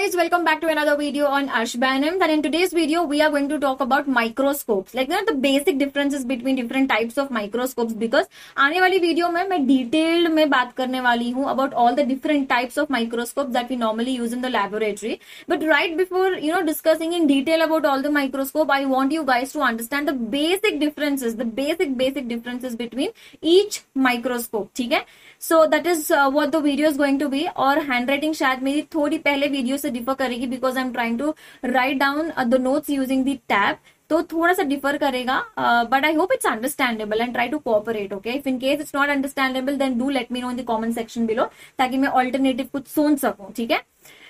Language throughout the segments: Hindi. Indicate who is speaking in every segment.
Speaker 1: guys, welcome back to another video on Ashbanam. And in today's video, we are going to talk about microscopes. Like the basic differences between different types of microscopes. Because आने वाली वीडियो में मैं detailed में बात करने वाली हूँ about all the different types of microscopes that we normally use in the laboratory. But right before discussing in detail about all the microscope, I want you guys to understand the basic differences, the basic differences between each microscope. ठीक है? So that is what the video is going to be. और handwriting शायद मेरी थोड़ी पहले वीडियो से डिफर करेगी because I'm trying to write down the notes using the tab. तो थोड़ा सा डिफर करेगा, but I hope it's understandable and try to cooperate. Okay, if in case it's not understandable, then do let me know in the comment section below ताकि मैं alternative कुछ सोच सकूं. ठीक है?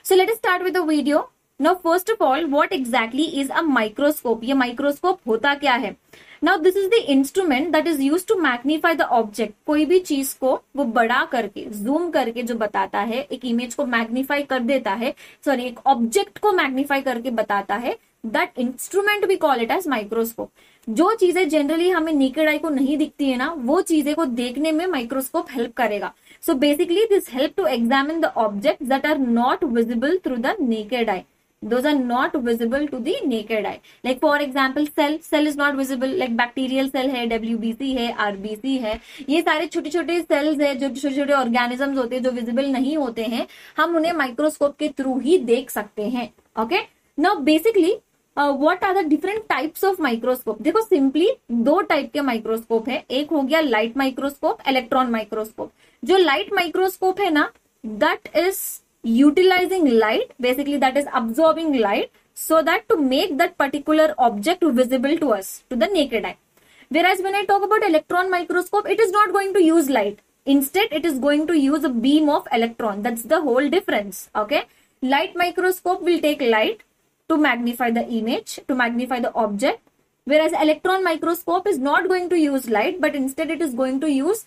Speaker 1: So let us start with the video. Now first of all, what exactly is a microscope? ये microscope होता क्या है? Now this is the instrument that is used to magnify the object. कोई भी चीज को वो बड़ा करके, जूम करके जो बताता है, एक इमेज को मैग्नीफाई कर देता है, सॉरी एक ऑब्जेक्ट को मैग्नीफाई करके बताता है, that instrument we call it as microscope. जो चीजें जनरली हमें नेकेड आई को नहीं दिखती है ना, वो चीजें को देखने में माइक्रोस्कोप हेल्प करेगा. So basically this help to examine the objects that are not visible through the naked eye. Those are not visible to the naked eye. Like for example, cell is not visible. Like bacterial cell है, WBC है, RBC है. ये सारे छोटे छोटे cells है, जो छोटे छोटे organisms होते हैं, जो visible नहीं होते हैं, हम उन्हें माइक्रोस्कोप के थ्रू ही देख सकते हैं. Okay? Now basically, what are the different types of microscope? देखो सिंपली दो टाइप के माइक्रोस्कोप है. एक हो गया लाइट माइक्रोस्कोप, इलेक्ट्रॉन माइक्रोस्कोप. जो लाइट माइक्रोस्कोप है ना, that is utilizing light, basically that is absorbing light so that to make that particular object visible to us, to the naked eye. Whereas when I talk about electron microscope, it is not going to use light. Instead, it is going to use a beam of electron. That's the whole difference. Okay. Light microscope will take light to magnify the image, to magnify the object. Whereas electron microscope is not going to use light, but instead it is going to use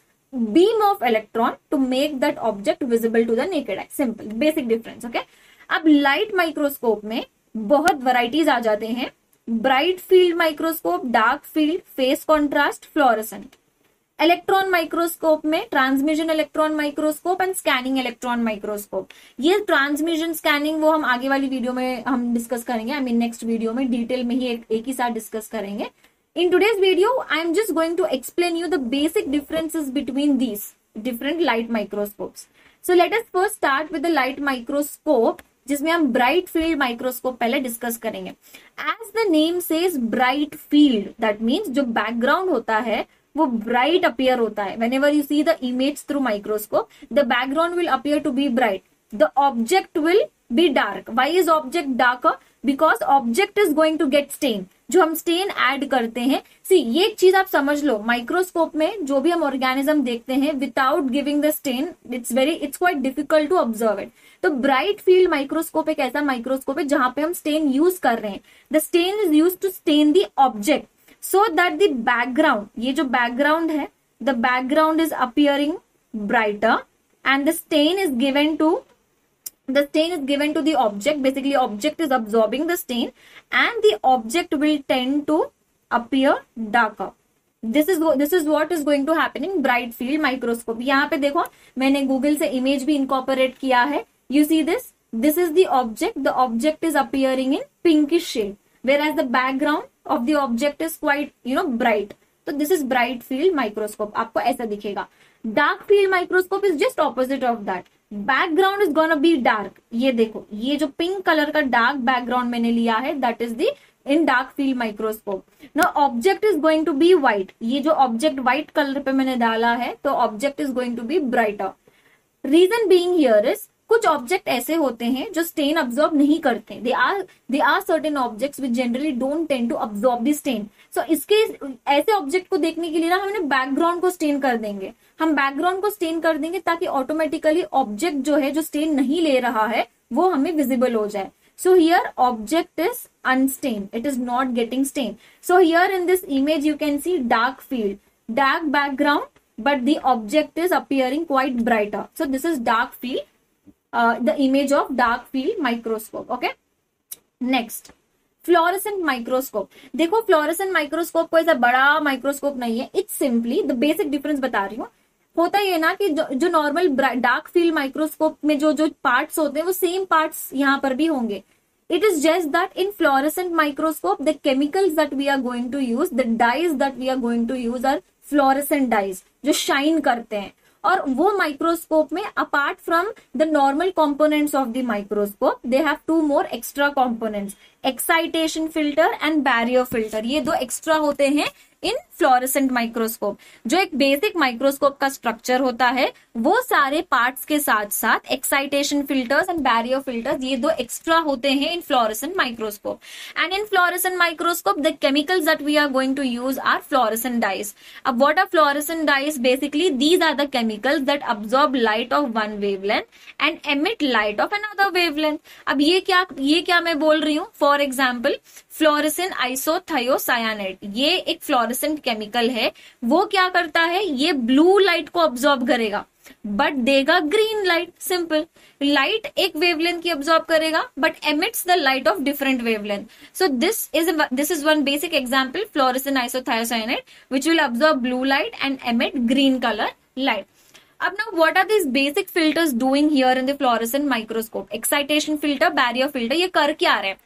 Speaker 1: beam of electron to make that object visible to the naked eye. Simple, basic difference. Okay. अब लाइट माइक्रोस्कोप में बहुत वैरायटीज आ जाते हैं. Bright field microscope, dark field, phase contrast, fluorescent. Electron microscope में transmission electron microscope and scanning electron microscope. ये ट्रांसमिशन स्कैनिंग वो हम आगे वाली वीडियो में हम डिस्कस करेंगे. आई मीन नेक्स्ट वीडियो में डिटेल में ही एक ही साथ डिस्कस करेंगे. In today's video, I am just going to explain you the basic differences between these different light microscopes. So let us first start with the light microscope, जिसमें हम bright field microscope पहले discuss करेंगे. As the name says bright field, that means जो background होता है वो bright appear होता है. Whenever you see the image through microscope, the background will appear to be bright. The object will be dark. Why is object darker? Because object is going to get stain. जो हम स्टेन ऐड करते हैं. सी ये एक चीज आप समझ लो, माइक्रोस्कोप में जो भी हम ऑर्गेनिज्म देखते हैं without giving the stain, it's quite difficult to observe it. तो ब्राइट फील्ड माइक्रोस्कोप एक ऐसा माइक्रोस्कोप है जहां पे हम स्टेन यूज कर रहे हैं. The stain is use to stain the object so that the background, ये जो बैकग्राउंड है, the background is appearing brighter and the stain is given to the object. Basically object is absorbing the stain and the object will tend to appear darker. This is what is going to happen in bright field microscope. यहाँ पे देखो मैंने Google से इमेज भी incorporate किया है. You see this is the object. The object is appearing in pinkish shade, whereas the background of the object is quite bright. So this is bright field microscope. आपको ऐसा दिखेगा. Dark field microscope is just opposite of that. Background is gonna be dark. ये देखो, ये जो पिंक कलर का डार्क बैकग्राउंड मैंने लिया है, that is the in dark field microscope. Now object is going to be white. ये जो ऑब्जेक्ट व्हाइट कलर पे मैंने डाला है, तो object is going to be brighter. Reason being here is, कुछ ऑब्जेक्ट ऐसे होते हैं जो स्टेन अब्सॉर्ब नहीं करते. They are certain objects which generally don't tend to absorb the stain. So इसके ऐसे ऑब्जेक्ट को देखने के लिए ना हम बैकग्राउंड को स्टेन कर देंगे. हम बैकग्राउंड को स्टेन कर देंगे ताकि ऑटोमेटिकली ऑब्जेक्ट जो है, जो स्टेन नहीं ले रहा है, वो हमें विजिबल हो जाए. So here object is unstained. It is not getting stained. So here in this image you can see dark field, dark background, but the object is appearing quite brighter. So this is dark field, the image of dark field microscope. Okay. Next, fluorescent microscope. देखो फ्लोरेसेंट माइक्रोस्कोप कोई ऐसा बड़ा माइक्रोस्कोप नहीं है. It's simply the basic difference बता रही हूँ. होता ये ना कि जो नॉर्मल डार्क फील्ड माइक्रोस्कोप में जो जो पार्ट्स होते हैं वो सेम पार्ट्स यहाँ पर भी होंगे. It is just that in fluorescent microscope, the chemicals that we are going to use, the dyes that we are going to use are fluorescent dyes, जो shine करते हैं. और वो माइक्रोस्कोप में apart from the normal components of the microscope, they have two more extra components, excitation filter and barrier filter. ये दो एक्स्ट्रा होते हैं इन फ्लोरेसेंट माइक्रोस्कोप. जो एक बेसिक माइक्रोस्कोप का स्ट्रक्चर होता है वो सारे पार्ट्स के साथ साथ excitation filters and barrier filters ये दो एक्स्ट्रा होते हैं in fluorescent microscope. And in fluorescent microscope the chemicals that we are going to use are fluorescent dyes. अब what are fluorescent dyes? Basically these are the chemicals that absorb light of one wavelength and emit light of another wavelength. अब ये क्या मैं बोल रही हूँ? फॉर एग्जाम्पल फ्लोरेसेंट आइसोथायोसायानाइड, ये एक फ्लोरेसेंट केमिकल है. वो क्या करता है? ये ब्लू लाइट को ऑब्जॉर्ब करेगा बट देगा ग्रीन लाइट. सिंपल. लाइट एक वेवलेंथ की ऑब्जॉर्ब करेगा but emits the light of different wavelength. So this is one basic example, fluorescent isothiocyanate which will absorb blue light and emit green colour light. अब now what are these basic filters doing here in the fluorescent microscope? Excitation filter, barrier filter, ये कर क्या रहे हैं?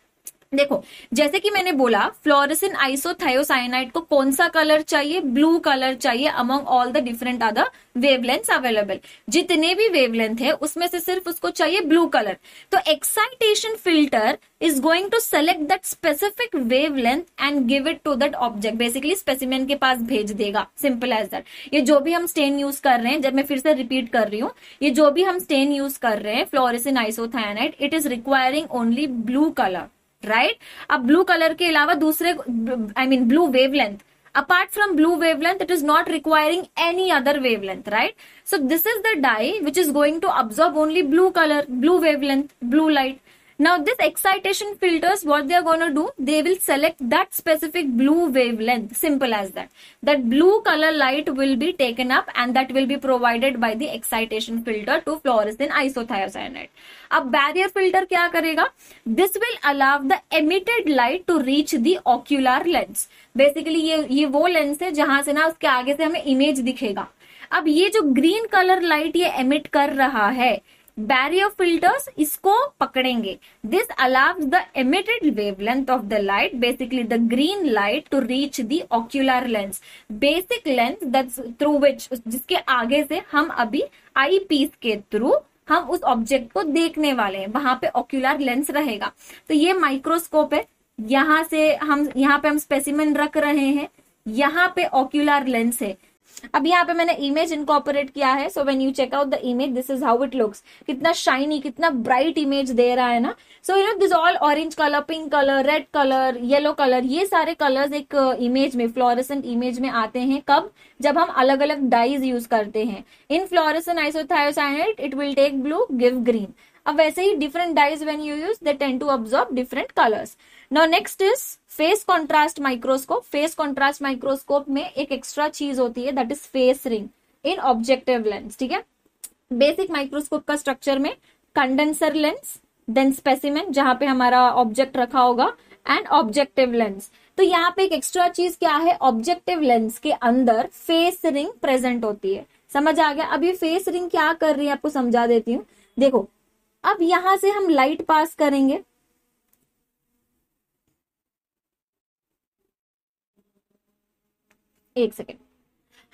Speaker 1: देखो, जैसे कि मैंने बोला फ्लोरेसेंट आइसोथायोसायानाइड को कौन सा कलर चाहिए? ब्लू कलर चाहिए among all the different other wavelengths available. जितने भी वेवलेंथ है उसमें से सिर्फ उसको चाहिए ब्लू कलर. तो excitation filter is going to select that specific wavelength and give it to that object. Basically specimen के पास भेज देगा. Simple as that. ये जो भी हम स्टेन यूज कर रहे हैं, जब मैं फिर से रिपीट कर रही हूँ, ये जो भी हम स्टेन यूज कर रहे हैं fluorescent isothiocyanate, it is requiring only blue colour. Right. अब ब्लू कलर के अलावा दूसरे blue wavelength, apart from blue wavelength it is not requiring any other wavelength, right? So this is the dye which is going to absorb only blue color, blue wavelength, blue light. Now this excitation filters, what they are going to do, they will select that specific blue wavelength. Simple as that. That blue color light will be taken up and that will be provided by the excitation filter to fluorescent isothiocyanate. अब barrier filter क्या करेगा? This will allow the emitted light to reach the ocular lens. Basically ये वो लेंस है जहां से ना उसके आगे से हमें इमेज दिखेगा. अब ये जो ग्रीन कलर लाइट ये एमिट कर रहा है, बैरियर फिल्टर्स इसको पकड़ेंगे. This allows the emitted wavelength of the light, basically the green light, to reach the ocular lens, basic lens that's through which, जिसके आगे से हम अभी आई पीस के थ्रू हम उस ऑब्जेक्ट को देखने वाले हैं. वहां पे ऑक्यूलर लेंस रहेगा. तो ये माइक्रोस्कोप है. यहाँ पे हम स्पेसिमेन रख रहे हैं. यहाँ पे ऑक्यूलर लेंस है. अब यहाँ पे मैंने इमेज इनकॉर्पोरेट किया है. So when you check out the image, this is how it looks. कितना शाइनी, कितना ब्राइट इमेज दे रहा है ना. So you know this all orange colour, pink colour, red colour, yellow colour, ये सारे कलर्स एक इमेज में, फ्लोरेसेंट इमेज में आते हैं. कब? जब हम अलग अलग डाइज यूज करते हैं. In fluorescent isothiocyanate it will take blue, give green. अब वैसे ही different dyes when you use, they tend to absorb different colours. Now next is phase contrast microscope. Phase contrast microscope में एक एक्स्ट्रा चीज होती है, that is phase ring in objective lens. ठीक है. बेसिक माइक्रोस्कोप का स्ट्रक्चर में कंडेंसर लेंस, देन स्पेसिमेन जहां पे हमारा ऑब्जेक्ट रखा होगा, एंड ऑब्जेक्टिव लेंस. तो यहाँ पे एक एक्स्ट्रा चीज क्या है? ऑब्जेक्टिव लेंस के अंदर फेस रिंग प्रेजेंट होती है. समझ आ गया? अब ये फेस रिंग क्या कर रही है आपको समझा देती हूँ. देखो, अब यहां से हम लाइट पास करेंगे. एक सेकेंड.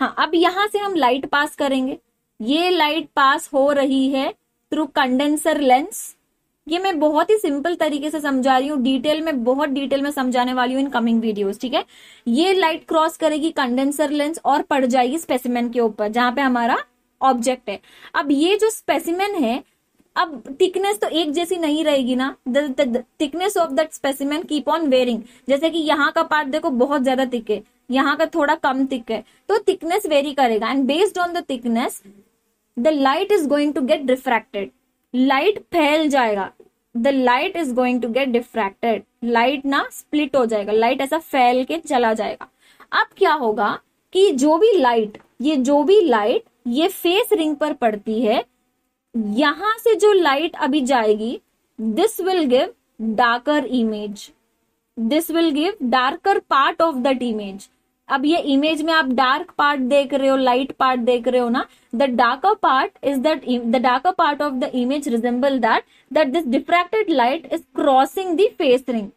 Speaker 1: हाँ, अब यहां से हम लाइट पास करेंगे. ये लाइट पास हो रही है थ्रू कंडेंसर लेंस. ये मैं बहुत ही सिंपल तरीके से समझा रही हूँ. बहुत डिटेल में समझाने वाली हूँ इन कमिंग वीडियोस. ठीक है. ये लाइट क्रॉस करेगी कंडेंसर लेंस और पड़ जाएगी स्पेसिमेन के ऊपर जहां पे हमारा ऑब्जेक्ट है. अब ये जो स्पेसिमेन है, अब थिकनेस तो एक जैसी नहीं रहेगी ना. The thickness of that specimen keep on varying. जैसे कि यहाँ का पार्ट देखो बहुत ज्यादा थिक है, यहाँ का थोड़ा कम थिक है, तो थिकनेस वेरी करेगा. And based on the thickness the light is going to get refracted. Light फैल जाएगा. The light is going to get diffracted. Light ना स्प्लिट हो जाएगा, लाइट ऐसा फैल के चला जाएगा. अब क्या होगा कि जो भी लाइट ये फेस रिंग पर पड़ती है, यहां से जो लाइट अभी जाएगी, this will give darker image. This will give darker part of that image. अब ये इमेज में आप डार्क पार्ट देख रहे हो, लाइट पार्ट देख रहे हो ना, the darker part is that, the darker part of the image resemble that this diffracted light is crossing the face ring,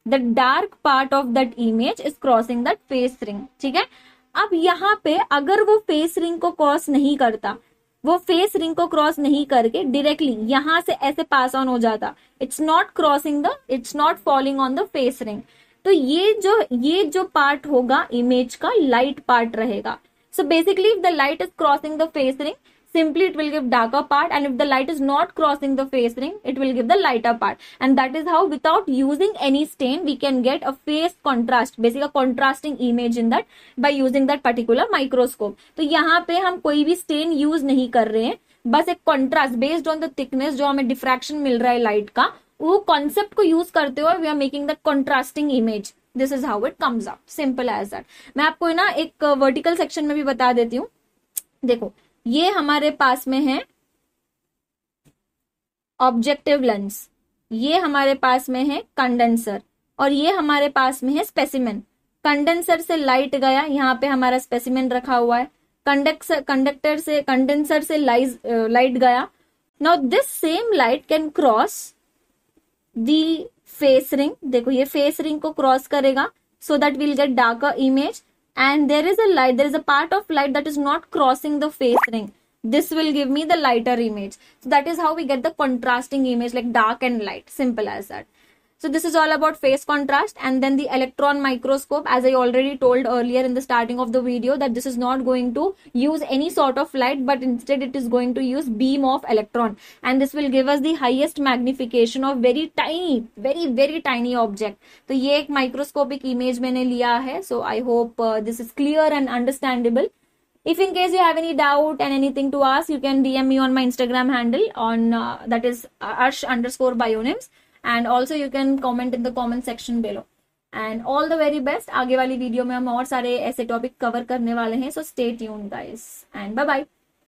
Speaker 1: the dark part of that image is crossing that face ring, ठीक है। अब यहाँ पे अगर वो फेस रिंग को क्रॉस नहीं करता, वो फेस रिंग को क्रॉस नहीं करके डायरेक्टली यहां से ऐसे पास ऑन हो जाता, it's not crossing the, it's not falling on the face ring, तो ये जो पार्ट होगा इमेज का लाइट पार्ट रहेगा। So basically if the light is crossing the face ring, simply it will give darker part, and if the light is not crossing the face ring, it will give the lighter part, and that is how without using any stain we can get a face contrast, basically a contrasting image in that by using that particular microscope। तो यहाँ पे हम कोई भी stain use नहीं कर रहे हैं, बस एक contrast based on the thickness जो हमें diffraction मिल रहा है लाइट का, वो कॉन्सेप्ट को यूज करते हुए we are making that contrasting image. This is how it comes out, simple as that. मैं आपको ना एक वर्टिकल सेक्शन में भी बता देती हूँ। देखो ये हमारे पास में है ऑब्जेक्टिव लेंस, ये हमारे पास में है कंडेंसर, और ये हमारे पास में है स्पेसिमेन। कंडेंसर से लाइट गया, यहाँ पे हमारा स्पेसिमेन रखा हुआ है, कंडेंसर से लाइट गया। Now this same light can cross the face ring, देखो ये फेस रिंग को क्रॉस करेगा, so that we'll get darker image, and there is a part of light that is not crossing the face ring, this will give me the lighter image। So that is how we get the contrasting image, like dark and light, simple as that। So this is all about phase contrast, and then the electron microscope, as I already told earlier in the starting of the video, that this is not going to use any sort of light, but instead it is going to use beam of electron, and this will give us the highest magnification of very tiny, very tiny object। तो ये एक microscopic image मैंने लिया है। So I hope this is clear and understandable। If in case you have any doubt and anything to ask, you can DM me on my Instagram handle on that is arsh_bionims, and also you can comment in the comment section below। And all the very best। आगे वाली वीडियो में हम और सारे ऐसे टॉपिक कवर करने वाले हैं, so stay tuned guys and bye bye।